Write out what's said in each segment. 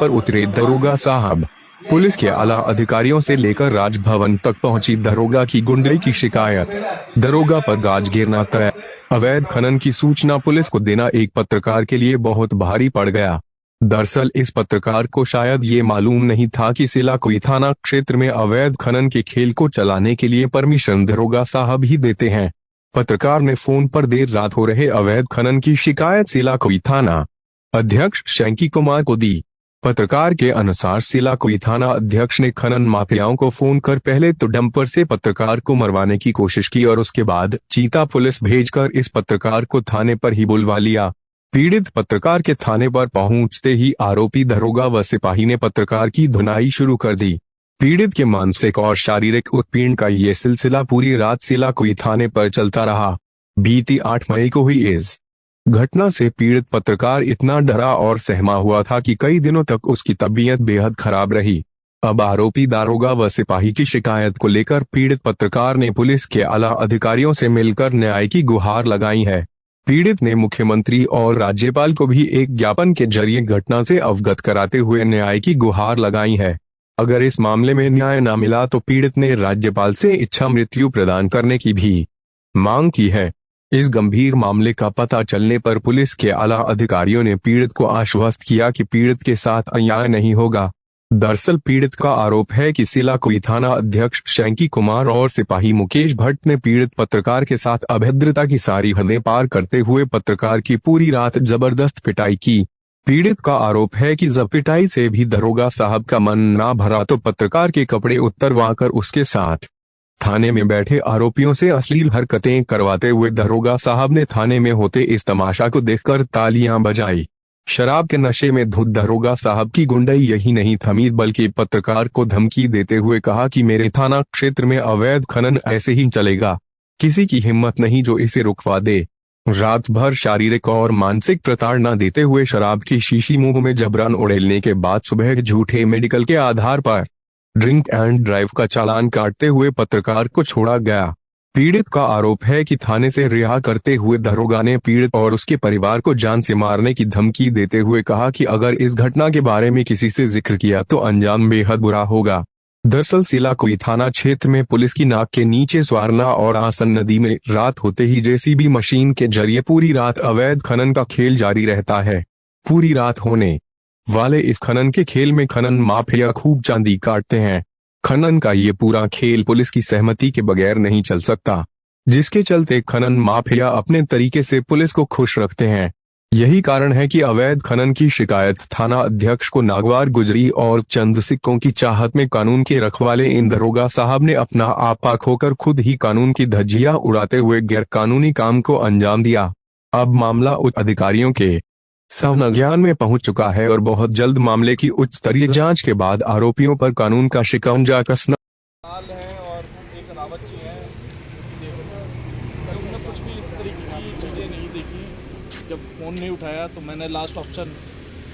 पर उतरे दरोगा साहब। पुलिस के आला अधिकारियों से लेकर राजभवन तक पहुंची दरोगा की गुंडई की शिकायत। दरोगा पर गाज गिरना तय। अवैध खनन की सूचना पुलिस को देना एक पत्रकार के लिए बहुत भारी पड़ गया। दरअसल इस पत्रकार को शायद ये मालूम नहीं था कि सिलाकुई थाना क्षेत्र में अवैध खनन के खेल को चलाने के लिए परमिशन दरोगा साहब ही देते हैं। पत्रकार ने फोन पर देर रात हो रहे अवैध खनन की शिकायत सिलाकुई थाना अध्यक्ष शैंकी कुमार को दी। पत्रकार के अनुसार सिलाकुई थाना अध्यक्ष ने खनन माफियाओं को फोन कर पहले तो डंपर से पत्रकार को मरवाने की कोशिश की और उसके बाद चीता पुलिस भेजकर इस पत्रकार को थाने पर ही बुलवा लिया। पीड़ित पत्रकार के थाने पर पहुंचते ही आरोपी दरोगा व सिपाही ने पत्रकार की धुनाई शुरू कर दी। पीड़ित के मानसिक और शारीरिक उत्पीड़न का ये सिलसिला पूरी रात सिलाकुई थाने पर चलता रहा। बीती 8 मई को हुई इस घटना से पीड़ित पत्रकार इतना डरा और सहमा हुआ था कि कई दिनों तक उसकी तबीयत बेहद खराब रही। अब आरोपी दारोगा व सिपाही की शिकायत को लेकर पीड़ित पत्रकार ने पुलिस के आला अधिकारियों से मिलकर न्याय की गुहार लगाई है। पीड़ित ने मुख्यमंत्री और राज्यपाल को भी एक ज्ञापन के जरिए घटना से अवगत कराते हुए न्याय की गुहार लगाई है। अगर इस मामले में न्याय न मिला तो पीड़ित ने राज्यपाल से इच्छा मृत्यु प्रदान करने की भी मांग की है। इस गंभीर मामले का पता चलने पर पुलिस के आला अधिकारियों ने पीड़ित को आश्वस्त किया कि पीड़ित के साथ अन्याय नहीं होगा। दरअसल पीड़ित का आरोप है कि सिलाकुई थाना अध्यक्ष शैंकी कुमार और सिपाही मुकेश भट्ट ने पीड़ित पत्रकार के साथ अभद्रता की सारी हदें पार करते हुए पत्रकार की पूरी रात जबरदस्त पिटाई की। पीड़ित का आरोप है कि जब पिटाई से भी दरोगा साहब का मन ना भरा तो पत्रकार के कपड़े उतरवाकर उसके साथ थाने में बैठे आरोपियों से अश्लील हरकतें करवाते हुए दरोगा साहब ने थाने में होते इस तमाशा को देखकर तालियां बजाई। शराब के नशे में धुत दरोगा साहब की गुंडई यही नहीं थमी बल्कि पत्रकार को धमकी देते हुए कहा कि मेरे थाना क्षेत्र में अवैध खनन ऐसे ही चलेगा, किसी की हिम्मत नहीं जो इसे रुकवा दे। रात भर शारीरिक और मानसिक प्रताड़ना देते हुए शराब की शीशी मुंह में जबरन उड़ेलने के बाद सुबह झूठे मेडिकल के आधार पर ड्रिंक एंड ड्राइव का चालान काटते हुए पत्रकार को छोड़ा गया। पीड़ित का आरोप है कि थाने से रिहा करते हुए दरोगा ने पीड़ित और उसके परिवार को जान से मारने की धमकी देते हुए कहा कि अगर इस घटना के बारे में किसी से जिक्र किया तो अंजाम बेहद बुरा होगा। दरअसल सिलाकुई थाना क्षेत्र में पुलिस की नाक के नीचे स्वारना और आसन नदी में रात होते ही जेसीबी मशीन के जरिए पूरी रात अवैध खनन का खेल जारी रहता है। पूरी रात होने वाले इस खनन के खेल में खनन माफिया खूब चांदी काटते हैं। खनन का ये पूरा खेल पुलिस की सहमति के बगैर नहीं चल सकता, जिसके चलते खनन माफिया अपने तरीके से पुलिस को खुश रखते हैं। यही कारण है कि अवैध खनन की शिकायत थाना अध्यक्ष को नागवार गुजरी और चंद सिक्कों की चाहत में कानून के रखवाले इन दरोगा साहब ने अपना आपा खोकर खुद ही कानून की धज्जियां उड़ाते हुए गैरकानूनी काम को अंजाम दिया। अब मामला उच्च अधिकारियों के संज्ञान में पहुंच चुका है और बहुत जल्द मामले की उच्च स्तरीय जांच के बाद आरोपियों पर कानून का शिकंजा कसना है। और एक रावत जी हैं, उन्होंने कुछ भी इस तरीके की चीज़ें नहीं देखी। जब फ़ोन नहीं उठाया तो मैंने लास्ट ऑप्शन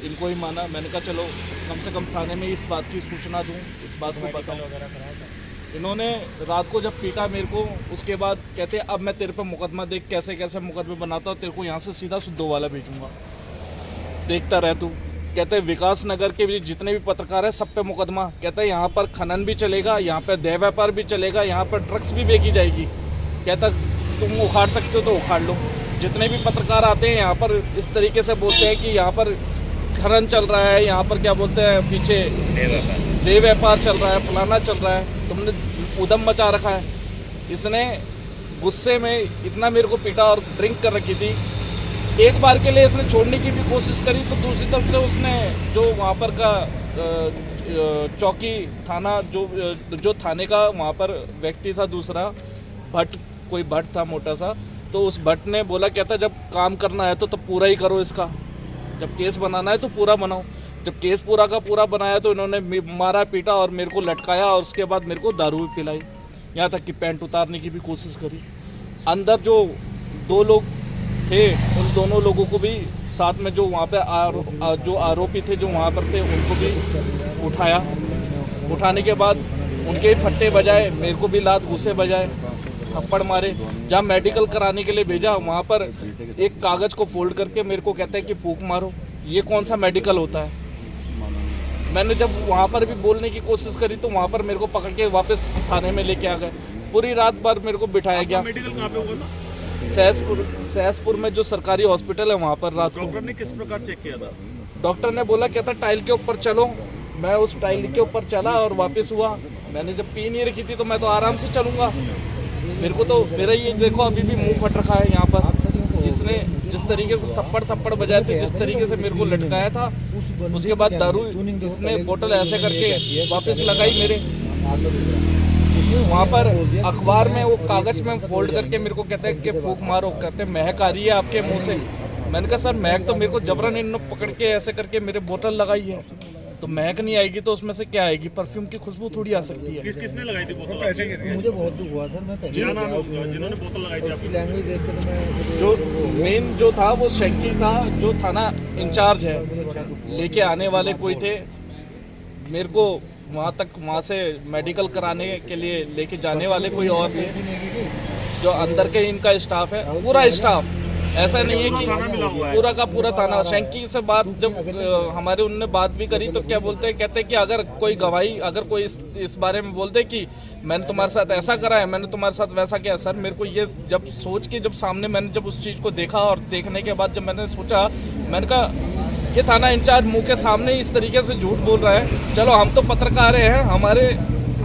इनको ही माना। मैंने कहा चलो कम से कम थाने में इस बात की सूचना दूं, इस बात को बताऊं। इन्होंने रात को जब पीटा मेरे को, उसके बाद कहते अब मैं तेरे पे मुकदमा देख कैसे कैसे मुकदमे बनाता हूँ, तेरे को यहाँ से सीधा सुद्धोवाला भेजूंगा, देखता रह तू। कहते हैं विकास नगर के भी जितने भी पत्रकार हैं सब पे मुकदमा। कहते हैं यहाँ पर खनन भी चलेगा, यहाँ पर देह व्यापार भी चलेगा, यहाँ पर ड्रग्स भी बेची जाएगी। कहता तुम उखाड़ सकते हो तो उखाड़ लो। जितने भी पत्रकार आते हैं यहाँ पर इस तरीके से बोलते हैं कि यहाँ पर खनन चल रहा है, यहाँ पर क्या बोलते हैं पीछे देह व्यापार चल रहा है, फलाना चल रहा है, तुमने उधम मचा रखा है। इसने गुस्से में इतना मेरे को पीटा और ड्रिंक कर रखी थी। एक बार के लिए इसने छोड़ने की भी कोशिश करी तो दूसरी तरफ से उसने जो वहाँ पर का चौकी थाना जो थाने का वहाँ पर व्यक्ति था दूसरा भट्ट, कोई भट्ट था मोटा सा, तो उस भट्ट ने बोला कहता जब काम करना है तो पूरा ही करो इसका, जब केस बनाना है तो पूरा बनाओ। जब केस पूरा का पूरा बनाया तो इन्होंने मारा पीटा और मेरे को लटकाया और उसके बाद मेरे को दारू भी पिलाई, यहाँ तक कि पैंट उतारने की भी कोशिश करी। अंदर जो 2 लोग थे उन दोनों लोगों को भी साथ में जो वहाँ पे जो आरोपी थे जो वहाँ पर थे उनको भी उठाया। उठाने के बाद उनके फट्टे बजाए, मेरे को भी लात घूसे बजाए, थप्पड़ मारे। जहाँ मेडिकल कराने के लिए भेजा वहाँ पर एक कागज़ को फोल्ड करके मेरे को कहता है कि फूंक मारो। ये कौन सा मेडिकल होता है? मैंने जब वहाँ पर भी बोलने की कोशिश करी तो वहाँ पर मेरे को पकड़ के वापस थाने में लेके आ गए। पूरी रात भर मेरे को बिठाया गया। मेडिकल कहाँ पे हुआ था? सहसपुर में जो सरकारी हॉस्पिटल है वहाँ पर रात को। डॉक्टर ने किस प्रकार चेक किया था? डॉक्टर ने बोला कहता टाइल के ऊपर चलो। मैं उस टाइल के ऊपर चला और वापस हुआ। मैंने जब पी नहीं रखी थी तो मैं तो आराम से चलूँगा। मेरे को तो मेरा ये देखो अभी भी मुंह फट रखा है यहाँ पर। इसने जिस तरीके से थप्पड़ बजाए थे, जिस तरीके से मेरे को लटकाया था, उसके बाद दारू इसने बोतल ऐसे करके वापस लगाई मेरे। वहाँ पर अखबार में वो कागज में फोल्ड करके मेरे को कहते हैं कि फूंक मारो, कहते हैं महक आ रही है आपके मुंह से। मैंने कहा सर महक तो मेरे को जबरन इन्होंने पकड़ के ऐसे करके मेरे बोतल लगाई है, तो महक नहीं आएगी तो उसमें से क्या आएगी? परफ्यूम की खुशबू थोड़ी आ सकती है। किसने लगाई थी बोतल? मुझे बहुत दुख हुआ सर। मैं पहले क्या नाम है उसका जिन्होंने बोतल लगाई थी आपकी? लैंग्वेज देख कर मैं जो मेन जो था वो शेंकी था, जो थाना इंचार्ज है। लेके आने वाले कोई थे मेरे को वहाँ तक, वहाँ से मेडिकल कराने के लिए लेके जाने वाले कोई और थे। जो अंदर के इनका स्टाफ है, पूरा स्टाफ, ऐसा नहीं है कि पूरा का पूरा थाना। शेंकी से बात जब हमारे उनने बात भी करी तो क्या बोलते हैं, कहते हैं कि अगर कोई गवाही, अगर कोई इस बारे में बोलते कि मैंने तुम्हारे साथ ऐसा करा है, मैंने तुम्हारे साथ वैसा किया। सर मेरे को ये जब सोच के, जब सामने मैंने जब उस चीज़ को देखा और देखने के बाद जब मैंने सोचा, मैंने कहा ये थाना इंचार्ज मुंह के सामने इस तरीके से झूठ बोल रहा है। चलो हम तो पत्रकार हैं,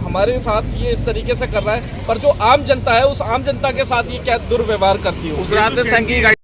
हमारे साथ ये इस तरीके से कर रहा है, पर जो आम जनता है उस आम जनता के साथ ये क्या दुर्व्यवहार करती है। उस रात से